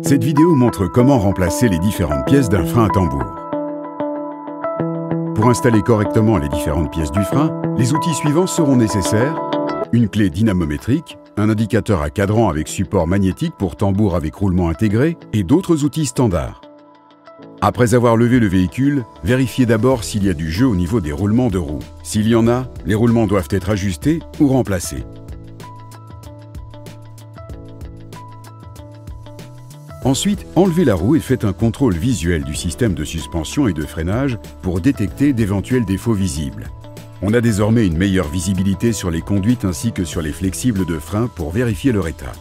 Cette vidéo montre comment remplacer les différentes pièces d'un frein à tambour. Pour installer correctement les différentes pièces du frein, les outils suivants seront nécessaires: une clé dynamométrique, un indicateur à cadran avec support magnétique pour tambour avec roulement intégré et d'autres outils standards. Après avoir levé le véhicule, vérifiez d'abord s'il y a du jeu au niveau des roulements de roues. S'il y en a, les roulements doivent être ajustés ou remplacés. Ensuite, enlevez la roue et faites un contrôle visuel du système de suspension et de freinage pour détecter d'éventuels défauts visibles. On a désormais une meilleure visibilité sur les conduites ainsi que sur les flexibles de frein pour vérifier leur état.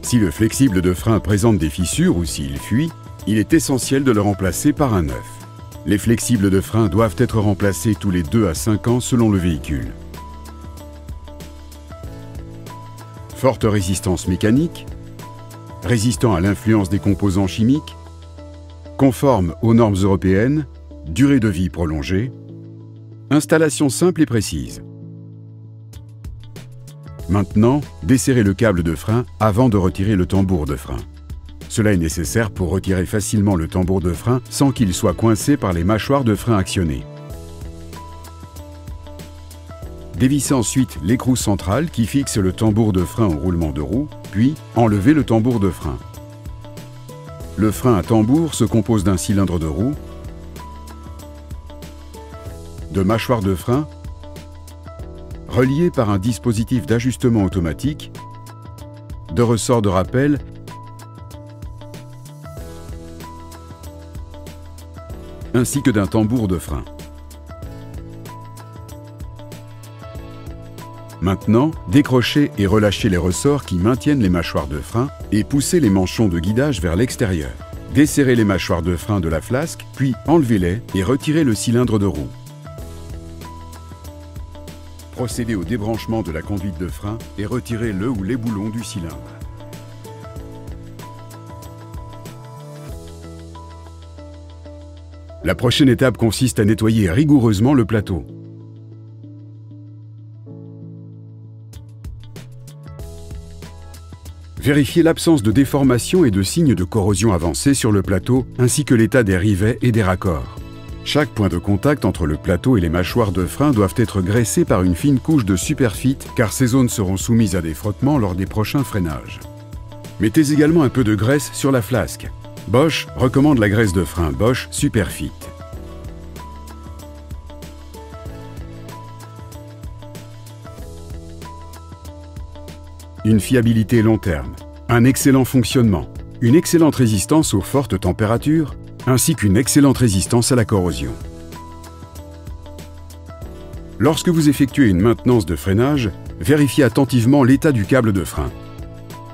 Si le flexible de frein présente des fissures ou s'il fuit, il est essentiel de le remplacer par un neuf. Les flexibles de frein doivent être remplacés tous les 2 à 5 ans selon le véhicule. Forte résistance mécanique, résistant à l'influence des composants chimiques, conforme aux normes européennes, durée de vie prolongée, installation simple et précise. Maintenant, desserrez le câble de frein avant de retirer le tambour de frein. Cela est nécessaire pour retirer facilement le tambour de frein sans qu'il soit coincé par les mâchoires de frein actionnées. Dévissez ensuite l'écrou central qui fixe le tambour de frein au roulement de roue, puis enlevez le tambour de frein. Le frein à tambour se compose d'un cylindre de roue, de mâchoires de frein, reliées par un dispositif d'ajustement automatique, de ressorts de rappel ainsi que d'un tambour de frein. Maintenant, décrochez et relâchez les ressorts qui maintiennent les mâchoires de frein et poussez les manchons de guidage vers l'extérieur. Desserrez les mâchoires de frein de la flasque, puis enlevez-les et retirez le cylindre de roue. Procédez au débranchement de la conduite de frein et retirez le ou les boulons du cylindre. La prochaine étape consiste à nettoyer rigoureusement le plateau. Vérifiez l'absence de déformation et de signes de corrosion avancée sur le plateau, ainsi que l'état des rivets et des raccords. Chaque point de contact entre le plateau et les mâchoires de frein doivent être graissés par une fine couche de Superfit, car ces zones seront soumises à des frottements lors des prochains freinages. Mettez également un peu de graisse sur la flasque. Bosch recommande la graisse de frein Bosch Superfit. Une fiabilité long terme, un excellent fonctionnement, une excellente résistance aux fortes températures, ainsi qu'une excellente résistance à la corrosion. Lorsque vous effectuez une maintenance de freinage, vérifiez attentivement l'état du câble de frein.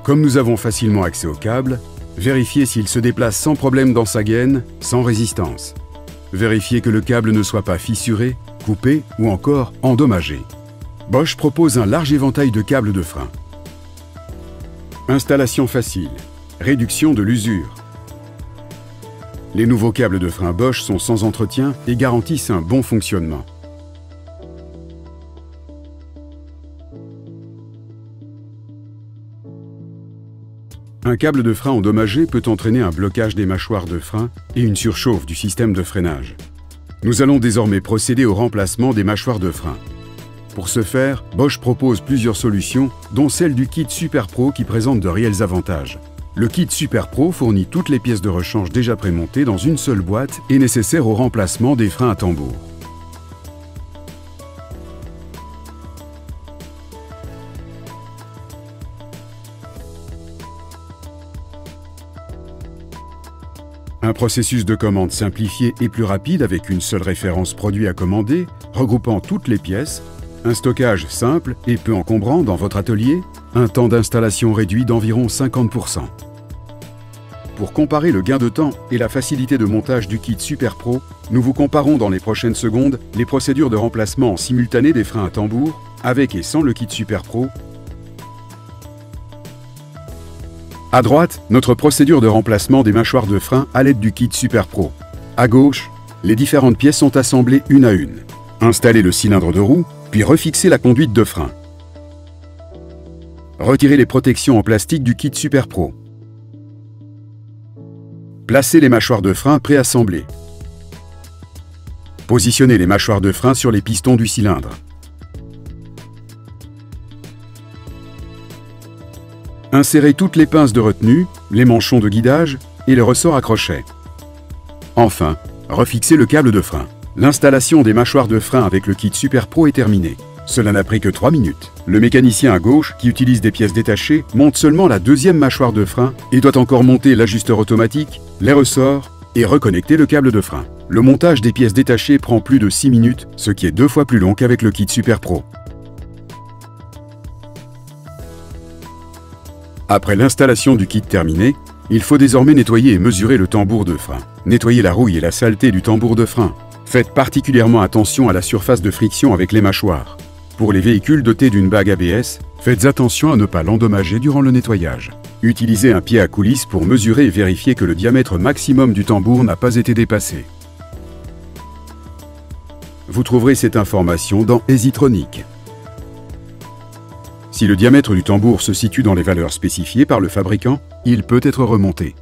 Comme nous avons facilement accès au câble, vérifiez s'il se déplace sans problème dans sa gaine, sans résistance. Vérifiez que le câble ne soit pas fissuré, coupé ou encore endommagé. Bosch propose un large éventail de câbles de frein. Installation facile, réduction de l'usure. Les nouveaux câbles de frein Bosch sont sans entretien et garantissent un bon fonctionnement. Un câble de frein endommagé peut entraîner un blocage des mâchoires de frein et une surchauffe du système de freinage. Nous allons désormais procéder au remplacement des mâchoires de frein. Pour ce faire, Bosch propose plusieurs solutions, dont celle du kit Super Pro qui présente de réels avantages. Le kit Super Pro fournit toutes les pièces de rechange déjà prémontées dans une seule boîte et nécessaires au remplacement des freins à tambour. Un processus de commande simplifié et plus rapide avec une seule référence produit à commander, regroupant toutes les pièces, un stockage simple et peu encombrant dans votre atelier, un temps d'installation réduit d'environ 50%. Pour comparer le gain de temps et la facilité de montage du kit Super Pro, nous vous comparons dans les prochaines secondes les procédures de remplacement en simultané des freins à tambour, avec et sans le kit Super Pro. À droite, notre procédure de remplacement des mâchoires de frein à l'aide du kit Super Pro. À gauche, les différentes pièces sont assemblées une à une. Installez le cylindre de roue, puis refixez la conduite de frein. Retirez les protections en plastique du kit Super Pro. Placez les mâchoires de frein préassemblées. Positionnez les mâchoires de frein sur les pistons du cylindre. Insérez toutes les pinces de retenue, les manchons de guidage et les ressorts à crochet. Enfin, refixez le câble de frein. L'installation des mâchoires de frein avec le kit Super Pro est terminée. Cela n'a pris que 3 minutes. Le mécanicien à gauche, qui utilise des pièces détachées, monte seulement la deuxième mâchoire de frein et doit encore monter l'ajusteur automatique, les ressorts et reconnecter le câble de frein. Le montage des pièces détachées prend plus de 6 minutes, ce qui est 2 fois plus long qu'avec le kit Super Pro. Après l'installation du kit terminé, il faut désormais nettoyer et mesurer le tambour de frein. Nettoyez la rouille et la saleté du tambour de frein. Faites particulièrement attention à la surface de friction avec les mâchoires. Pour les véhicules dotés d'une bague ABS, faites attention à ne pas l'endommager durant le nettoyage. Utilisez un pied à coulisse pour mesurer et vérifier que le diamètre maximum du tambour n'a pas été dépassé. Vous trouverez cette information dans EasyTronic. Si le diamètre du tambour se situe dans les valeurs spécifiées par le fabricant, il peut être remonté.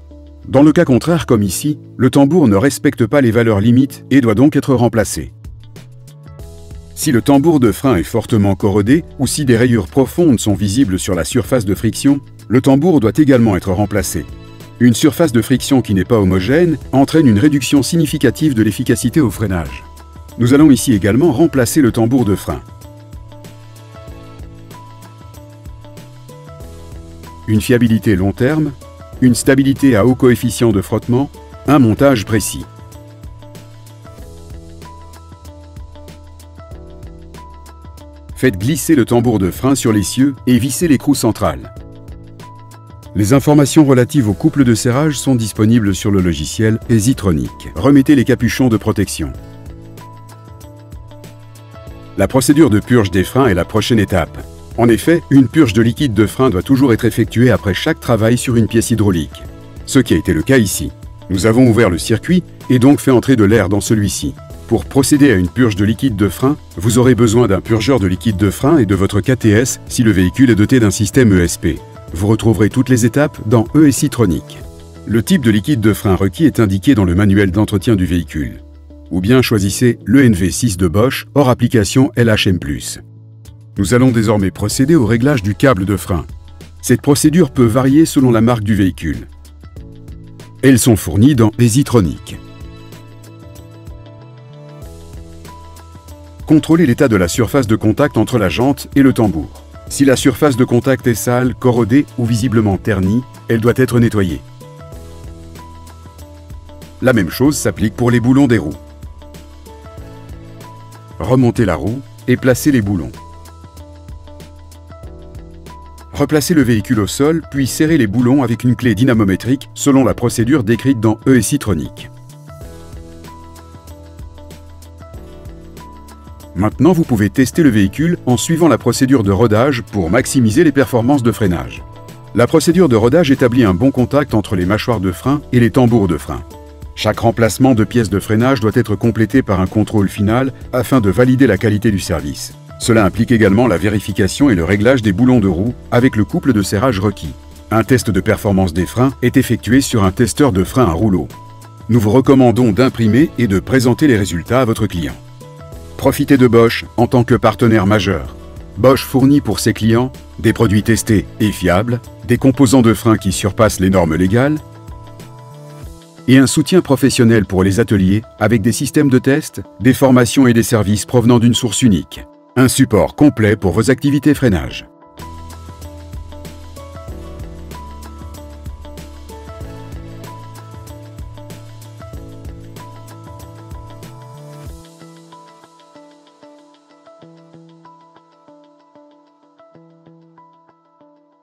Dans le cas contraire, comme ici, le tambour ne respecte pas les valeurs limites et doit donc être remplacé. Si le tambour de frein est fortement corrodé ou si des rayures profondes sont visibles sur la surface de friction, le tambour doit également être remplacé. Une surface de friction qui n'est pas homogène entraîne une réduction significative de l'efficacité au freinage. Nous allons ici également remplacer le tambour de frein. Une fiabilité long terme, une stabilité à haut coefficient de frottement, un montage précis. Faites glisser le tambour de frein sur l'essieu et vissez l'écrou central. Les informations relatives au couple de serrage sont disponibles sur le logiciel EasyTronic. Remettez les capuchons de protection. La procédure de purge des freins est la prochaine étape. En effet, une purge de liquide de frein doit toujours être effectuée après chaque travail sur une pièce hydraulique. Ce qui a été le cas ici. Nous avons ouvert le circuit et donc fait entrer de l'air dans celui-ci. Pour procéder à une purge de liquide de frein, vous aurez besoin d'un purgeur de liquide de frein et de votre KTS si le véhicule est doté d'un système ESP. Vous retrouverez toutes les étapes dans EasyTronic. Le type de liquide de frein requis est indiqué dans le manuel d'entretien du véhicule. Ou bien choisissez l'ENV6 de Bosch hors application LHM+. Nous allons désormais procéder au réglage du câble de frein. Cette procédure peut varier selon la marque du véhicule. Elles sont fournies dans EasyTronic. Contrôlez l'état de la surface de contact entre la jante et le tambour. Si la surface de contact est sale, corrodée ou visiblement ternie, elle doit être nettoyée. La même chose s'applique pour les boulons des roues. Remontez la roue et placez les boulons. Replacez le véhicule au sol, puis serrez les boulons avec une clé dynamométrique selon la procédure décrite dans EasyTronic. Maintenant, vous pouvez tester le véhicule en suivant la procédure de rodage pour maximiser les performances de freinage. La procédure de rodage établit un bon contact entre les mâchoires de frein et les tambours de frein. Chaque remplacement de pièces de freinage doit être complété par un contrôle final afin de valider la qualité du service. Cela implique également la vérification et le réglage des boulons de roue avec le couple de serrage requis. Un test de performance des freins est effectué sur un testeur de frein à rouleau. Nous vous recommandons d'imprimer et de présenter les résultats à votre client. Profitez de Bosch en tant que partenaire majeur. Bosch fournit pour ses clients des produits testés et fiables, des composants de frein qui surpassent les normes légales et un soutien professionnel pour les ateliers avec des systèmes de test, des formations et des services provenant d'une source unique. Un support complet pour vos activités freinage.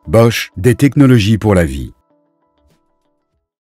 Bosch, des technologies pour la vie.